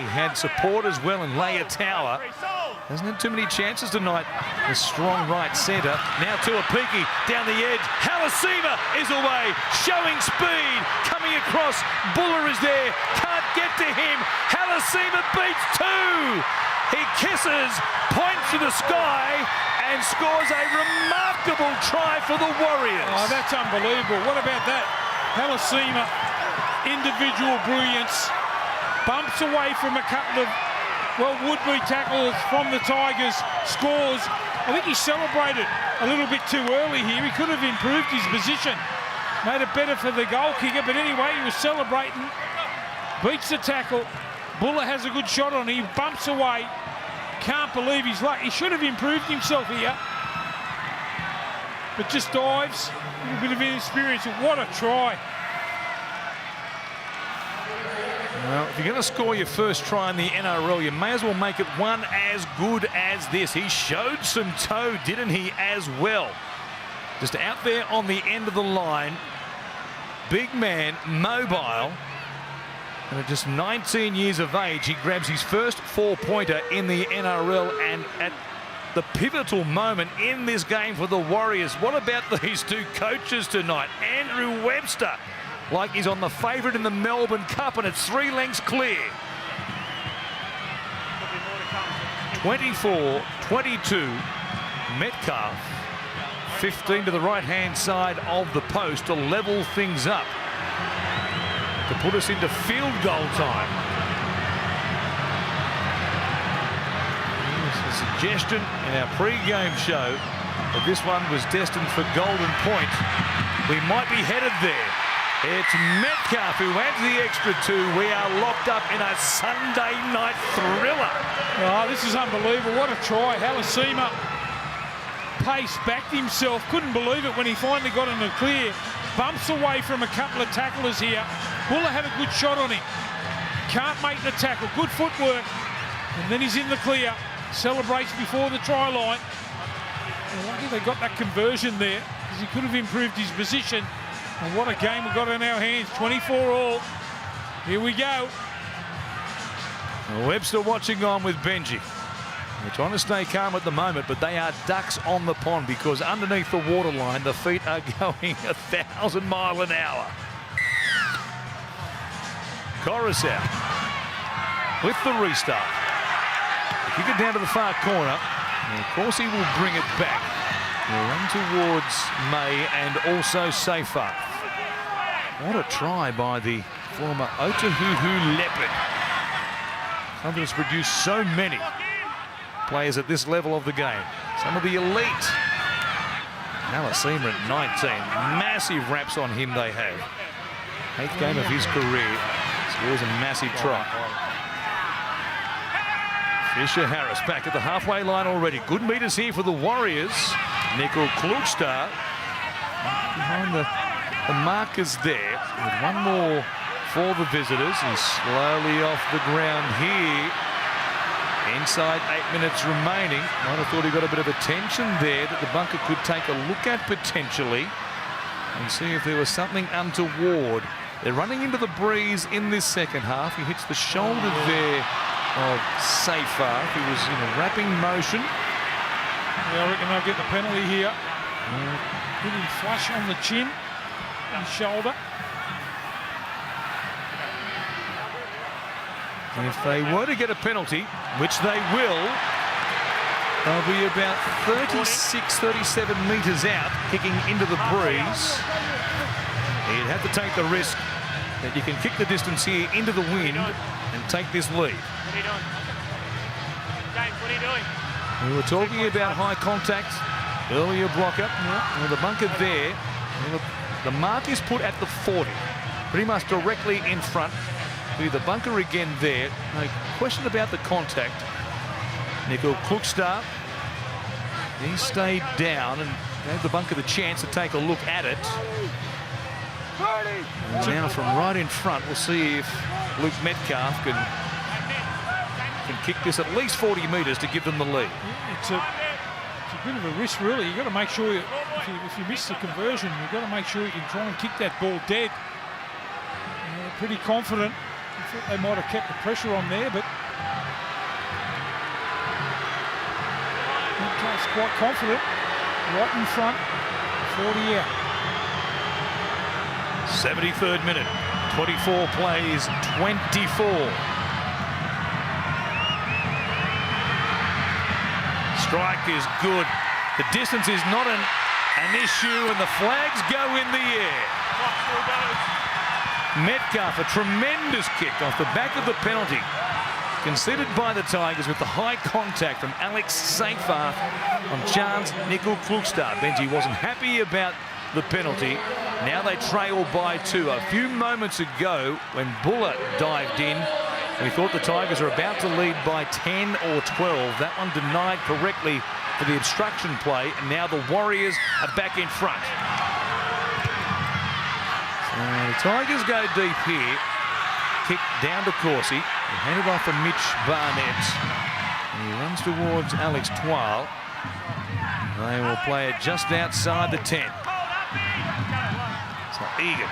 He had support as well in Leia Tower. Hasn't had too many chances tonight. The strong right centre. Now to a peaky down the edge. Halasima is away, showing speed. Coming across. Buller is there. Can't get to him. Halasima beats two. He kisses, points to the sky, and scores a remarkable try for the Warriors. Oh, that's unbelievable. What about that? Halasima, individual brilliance. Bumps away from a couple of, well, would-be tacklers from the Tigers. Scores. I think he celebrated a little bit too early here. He could have improved his position. Made it better for the goal kicker, but anyway, he was celebrating. Beats the tackle. Buller has a good shot on him. Bumps away. Can't believe his luck. He should have improved himself here. But just dives. A little bit of inexperience. What a try. Well, if you're going to score your first try in the NRL, you may as well make it one as good as this. He showed some toe, didn't he, as well? Just out there on the end of the line. Big man, mobile. And at just 19 years of age, he grabs his first four-pointer in the NRL, and at the pivotal moment in this game for the Warriors. What about these two coaches tonight? Andrew Webster, like he's on the favourite in the Melbourne Cup, and it's 3 lengths clear. 24-22, Metcalf. 15 to the right-hand side of the post to level things up, to put us into field goal time. There's a suggestion in our pre-game show that this one was destined for golden point. We might be headed there. It's Metcalf who adds the extra 2. We are locked up in a Sunday night thriller. Oh, this is unbelievable. What a try. Halasima pace backed himself. Couldn't believe it when he finally got in the clear. Bumps away from a couple of tacklers here. Buller had a good shot on him. Can't make the tackle. Good footwork. And then he's in the clear. Celebrates before the try line. And lucky they got that conversion there, because he could have improved his position. And what a game we've got in our hands. 24 all. Here we go. Webster watching on with Benji. They're trying to stay calm at the moment, but they are ducks on the pond, because underneath the waterline, the feet are going 1,000 miles an hour. Coruscant with the restart. Kick it down to the far corner. And of course, he will bring it back. He'll run towards May and also Seyfarth. What a try by the former Otahuhu Leopard. Something that's produced so many players at this level of the game. Some of the elite. Halasima at 19. Massive raps on him they have. 8th game of his career. Scores a massive try. Fisher-Harris back at the halfway line already. Good meters here for the Warriors. Nickel Klugstad behind the markers there, with one more for the visitors. He's slowly off the ground here. Inside 8 minutes remaining. Might have thought he got a bit of attention there that the bunker could take a look at potentially and see if there was something untoward. They're running into the breeze in this second half. He hits the shoulder there of Seyfarth, who was in a wrapping motion. Yeah, I reckon they'll get the penalty here. Hit him flush on the chin and shoulder. And if they were to get a penalty, which they will, they'll be about 36, 37 metres out, kicking into the breeze. He'd have to take the risk that you can kick the distance here into the wind and take this lead. What are you doing? James, what are you doing? We were talking about high contact earlier, Blocker. Well, the bunker there, the mark is put at the 40, pretty much directly in front. The bunker again there. No question about the contact. Nickel Klugstad, he stayed down and gave the bunker the chance to take a look at it. And now from right in front, we'll see if Luke Metcalf can kick this at least 40 metres to give them the lead. It's a bit of a risk, really. You've got to make sure, if you miss the conversion, you've got to make sure you can try and kick that ball dead. Pretty confident I thought they might have kept the pressure on there, but Metcalf's quite confident. Right in front, 40 out. 73rd minute, 24 plays, 24. Strike is good. The distance is not an issue, and the flags go in the air. Metcalf, a tremendous kick off the back of the penalty conceded by the Tigers with the high contact from Alex Seyfarth on Chance Nickel Klukstad. Benji wasn't happy about the penalty. Now they trail by 2. A few moments ago, when Buller dived in, we thought the Tigers are about to lead by 10 or 12. That one denied correctly for the obstruction play, and now the Warriors are back in front. So the Tigers go deep here. Kick down to Corsi. He handed off to Mitch Barnett. And he runs towards Alex Twal. They will play it just outside the 10. So Egan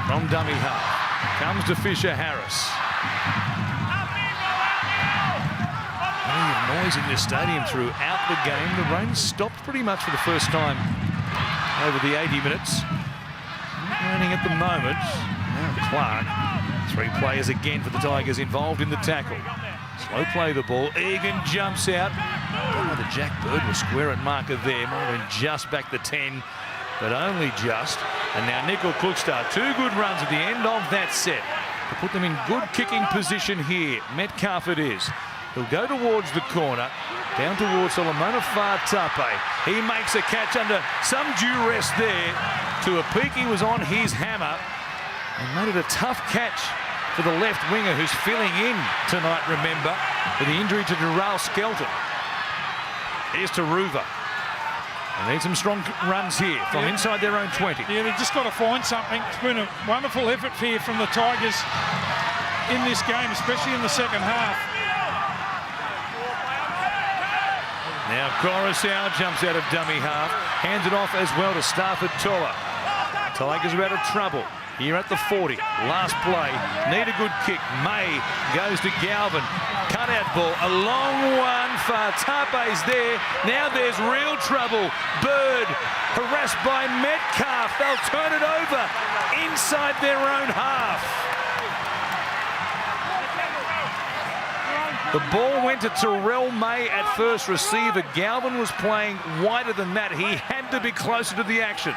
from dummy half comes to Fisher Harris. Plenty of noise in this stadium throughout the game. The rain stopped pretty much for the first time over the 80 minutes. Not raining at the moment. Now Clark. 3 players again for the Tigers involved in the tackle. Slow play the ball. Egan jumps out. I don't know whether Jack Bird was square at marker there. Might have been just back the 10, but only just. And now Nickel Klukstad. 2 good runs at the end of that set to put them in good kicking position here. Metcalf it is. He'll go towards the corner, down towards Solomona Fatape. He makes a catch under some duress there. Tuapiki was on his hammer and made it a tough catch for the left winger, who's filling in tonight, remember, with the injury to Dural Skelton. Here's to Ruva. They need some strong runs here from inside their own 20. Yeah, they've just got to find something. It's been a wonderful effort here from the Tigers in this game, especially in the second half. Now Coruscant jumps out of dummy half, hands it off as well to Stafford Toller. Tigers are out of trouble here at the 40. Last play, need a good kick. May goes to Galvin. Cutout ball, a long one. Fatape's there. Now there's real trouble. Bird harassed by Metcalf. They'll turn it over inside their own half. The ball went to Terrell May at first receiver. Galvin was playing wider than that. He had to be closer to the action.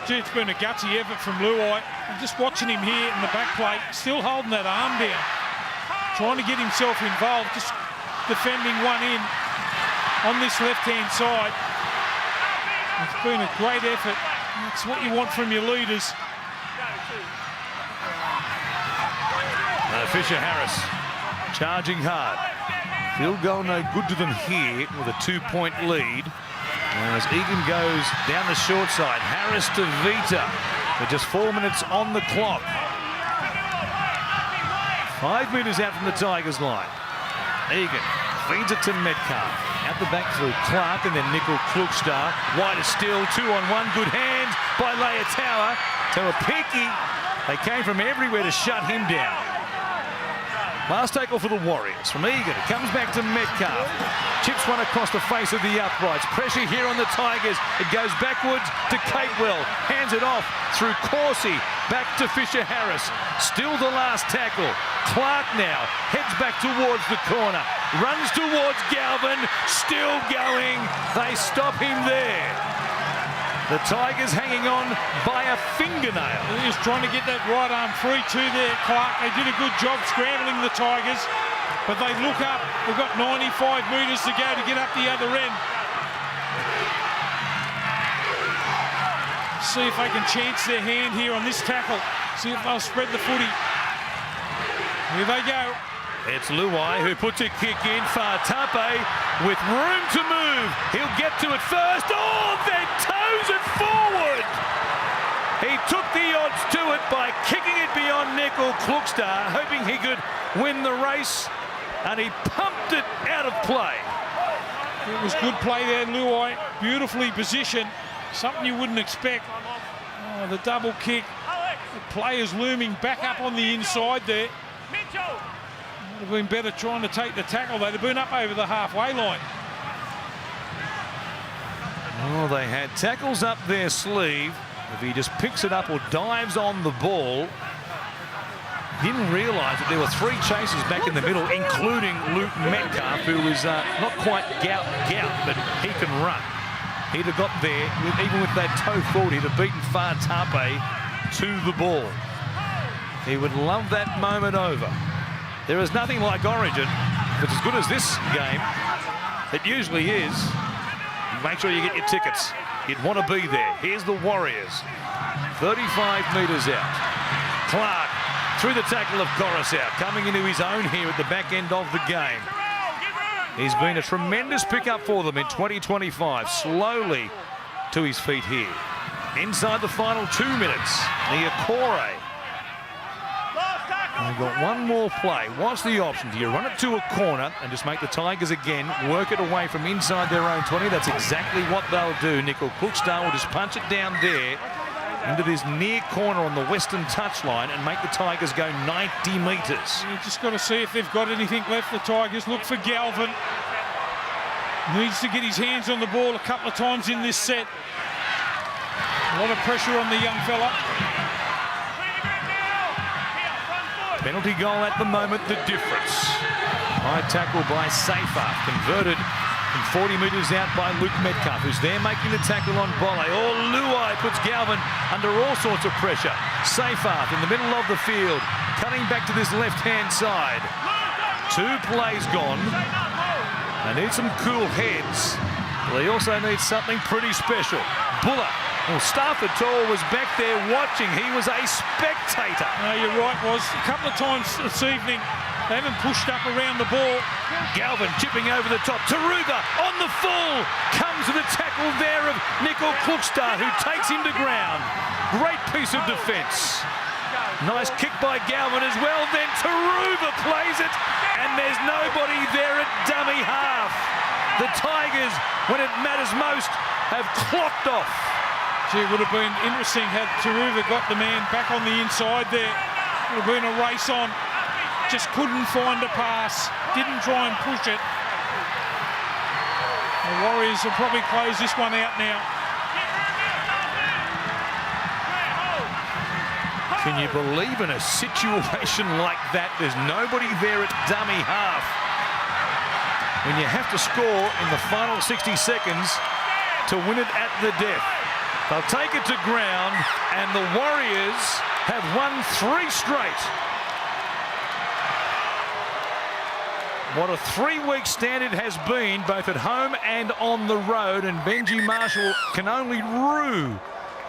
Gee, it's been a gutsy effort from Luai. I'm just watching him here in the back plate, still holding that arm down, trying to get himself involved, just defending one in on this left-hand side. It's been a great effort. That's what you want from your leaders. Fisher Harris charging hard. Field goal no good to them here with a 2-point lead. As Egan goes down the short side, Harris to Vita with just 4 minutes on the clock. 5 metres out from the Tigers line. Egan feeds it to Metcalf. Out the back through Clark and then Nickel Klukstad. Wider still, 2-on-1. Good hands by Leotawa. Tuapiki. They came from everywhere to shut him down. Last tackle for the Warriors from Egan. It comes back to Metcalf. Chips one across the face of the uprights. Pressure here on the Tigers. It goes backwards to Capewell. Hands it off through Corsi. Back to Fisher Harris. Still the last tackle. Clark now heads back towards the corner. Runs towards Galvin. Still going. They stop him there. The Tigers hanging on by a fingernail. He's trying to get that right arm free too there, Clark. They did a good job scrambling the Tigers, but they look up. They've got 95 metres to go to get up the other end. See if they can chance their hand here on this tackle. See if they'll spread the footy. Here they go. It's Luai who puts a kick in. Fatape with room to move. He'll get to it first. Oh, then toes it forward. He took the odds to it by kicking it beyond Nickel Klukstad, hoping he could win the race, and he pumped it out of play. It was good play there, Luai. Beautifully positioned. Something you wouldn't expect. Oh, the double kick. Players looming back up on the inside there. Mitchell. Would have been better trying to take the tackle. They'd have been up over the halfway line. Oh, they had tackles up their sleeve. If he just picks it up or dives on the ball. Didn't realise that there were 3 chasers back in the middle, including Luke Metcalf, who is not quite gout, but he can run. He'd have got there, even with that toe forward, he'd have beaten Fatape to the ball. He would love that moment over. There is nothing like Origin. If it's as good as this game, it usually is. Make sure you get your tickets. You'd want to be there. Here's the Warriors. 35 metres out. Clark through the tackle of Coruscant, coming into his own here at the back end of the game. He's been a tremendous pickup for them in 2025. Slowly to his feet here. Inside the final 2 minutes, Niokore. We've got one more play. What's the option? Do you run it to a corner and just make the Tigers again work it away from inside their own 20? That's exactly what they'll do. Nickel Klukstad will just punch it down there into this near corner on the western touchline and make the Tigers go 90 metres. You just got to see if they've got anything left, the Tigers. Look for Galvin. Needs to get his hands on the ball a couple of times in this set. A lot of pressure on the young fella. Penalty goal at the moment, the difference. High tackle by Safer, converted from 40 metres out by Luke Metcalf, who's there making the tackle on Bolle. Oh, Luai puts Galvin under all sorts of pressure. Safer in the middle of the field, cutting back to this left-hand side. 2 plays gone. They need some cool heads. They also need something pretty special. Buller. Well, Stafford Tall was back there watching. He was a spectator. No, you're right, was. A couple of times this evening, they haven't pushed up around the ball. Galvin chipping over the top. Taruga on the full. Comes with a tackle there of Nickel Klukstad, who takes him to ground. Great piece of defence. Nice kick by Galvin as well. Then Taruga plays it, and there's nobody there at dummy half. The Tigers, when it matters most, have clocked off. Gee, it would have been interesting had Taruva got the man back on the inside there. Would have been a race on. Just couldn't find a pass. Didn't try and push it. The Warriors will probably close this one out now. Can you believe in a situation like that, there's nobody there at dummy half? When you have to score in the final 60 seconds to win it at the death. They'll take it to ground, and the Warriors have won 3 straight. What a 3-week stand it has been, both at home and on the road, and Benji Marshall can only rue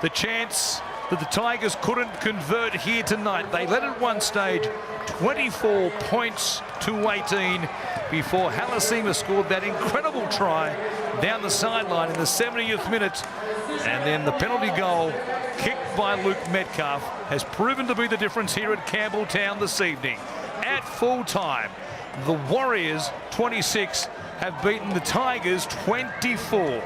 the chance that the Tigers couldn't convert here tonight. They led at one stage 24 points to 18 before Halasima scored that incredible try down the sideline in the 70th minute. And then the penalty goal kicked by Luke Metcalf has proven to be the difference here at Campbelltown this evening. At full time, the Warriors 26 have beaten the Tigers 24.